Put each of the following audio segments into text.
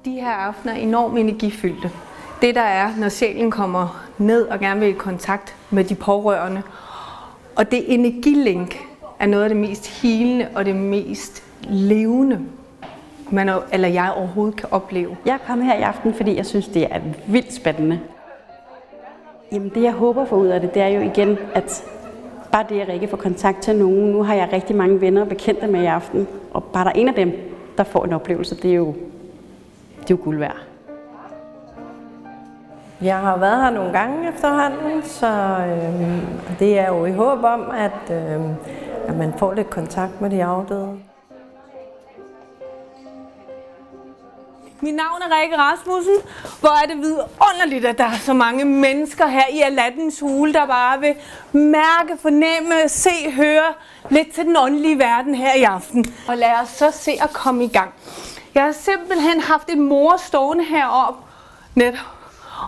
De her aftener er enormt energifyldte. Det der er, når sjælen kommer ned og gerne vil i kontakt med de pårørende. Og det energilink er noget af det mest healende og det mest levende, jeg overhovedet kan opleve. Jeg er kommet her i aften, fordi jeg synes, det er vildt spændende. Jamen det jeg håber for ud af det er jo igen, at bare det, at Rikke får kontakt til nogen. Nu har jeg rigtig mange venner og bekendte med i aften, og bare der er en af dem, der får en oplevelse, det er jo guld værd. Jeg har været her nogle gange efterhånden, så det er jo i håb om, at man får lidt kontakt med de afdøde. Mit navn er Rikke Rasmussen. Hvor er det vidunderligt, at der er så mange mennesker her i Aladdins hule, der bare vil mærke, fornemme, se, høre lidt til den åndelige verden her i aften. Og lad os så se at komme i gang. Jeg har simpelthen haft en mor stående heroppe netop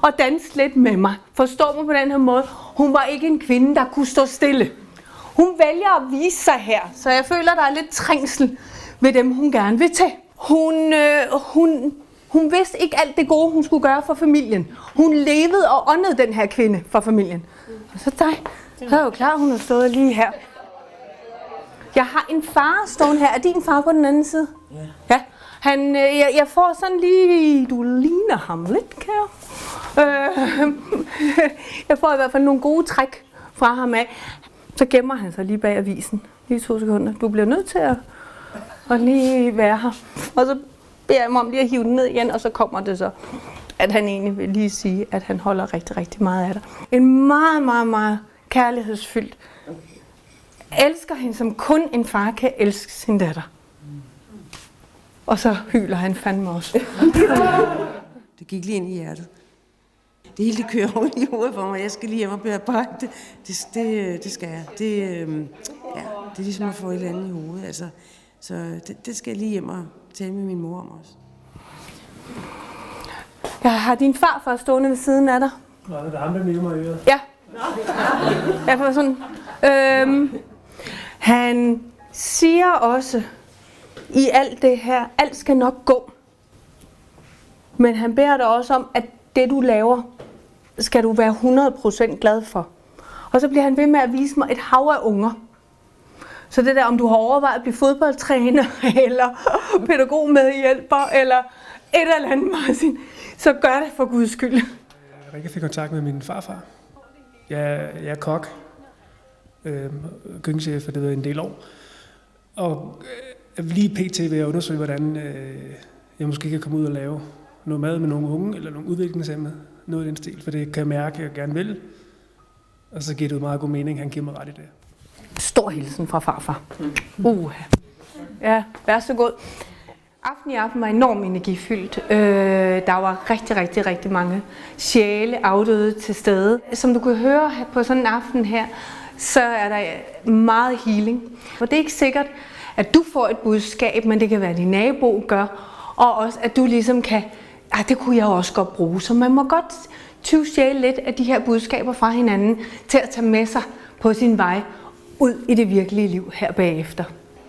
og danse lidt med mig. Forstå mig på den her måde. Hun var ikke en kvinde, der kunne stå stille. Hun vælger at vise sig her, så jeg føler, der er lidt trængsel ved dem, hun gerne vil til. Hun vidste ikke alt det gode, hun skulle gøre for familien. Hun levede og åndede den her kvinde for familien. Og så dig, så er jeg jo klar, hun har stået lige her. Jeg har en far stående her. Er din far på den anden side? Ja. Jeg får sådan lige, du ligner ham lidt, kære. Jeg får i hvert fald nogle gode træk fra ham af. Så gemmer han sig lige bag avisen. Lige 2 sekunder. Du bliver nødt til at lige være her. Og så beder jeg mig om lige at hive den ned igen, og så kommer det så, at han egentlig vil lige sige, at han holder rigtig, rigtig meget af dig. En meget, meget, meget kærlighedsfyldt. Elsker hende, som kun en far kan elske sin datter. Og så hyler han fandme også. Det gik lige ind i hjertet. Det hele det kører rundt i hovedet for mig. Jeg skal lige hjem og bearbejde det. Det skal jeg. Det er ligesom at få et eller andet i hovedet. Altså, så det skal jeg lige hjem og tale med min mor om også. Jeg har din farfar stående ved siden af dig. Nej, det er ham, der mimer mig i øret. Ja. Jeg får sådan. Han siger også, i alt det her, alt skal nok gå. Men han beder dig også om, at det du laver, skal du være 100% glad for. Og så bliver han ved med at vise mig et hav af unger. Så det der, om du har overvejet at blive fodboldtræner, eller pædagogmedhjælper, eller et eller andet, Martin, så gør det for Guds skyld. Rikke fik kontakt med min farfar. Jeg er kok, køkkenchef, og det har været en del år. Og lige pt. Vil jeg undersøge, hvordan jeg måske kan komme ud og lave noget mad med nogle unge, eller nogle udviklingshæmmede, noget i den stil, for det kan jeg mærke, at jeg gerne vil. Og så giver det meget god mening, han giver mig ret i det. Stor hilsen fra farfar. Ja, vær så god. Aften i aften var enormt energifyldt. Der var rigtig mange sjæle afdøde til stede. Som du kan høre på sådan en aften her, så er der meget healing. Og det er ikke sikkert, at du får et budskab, men det kan være, at din nabo gør. Og også, at du ligesom kan, det kunne jeg også godt bruge. Så man må godt tyvstjæle lidt af de her budskaber fra hinanden til at tage med sig på sin vej ud i det virkelige liv her bagefter.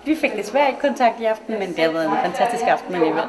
Vi fik lidt svært kontakt i aften, men det har været en fantastisk aften alligevel.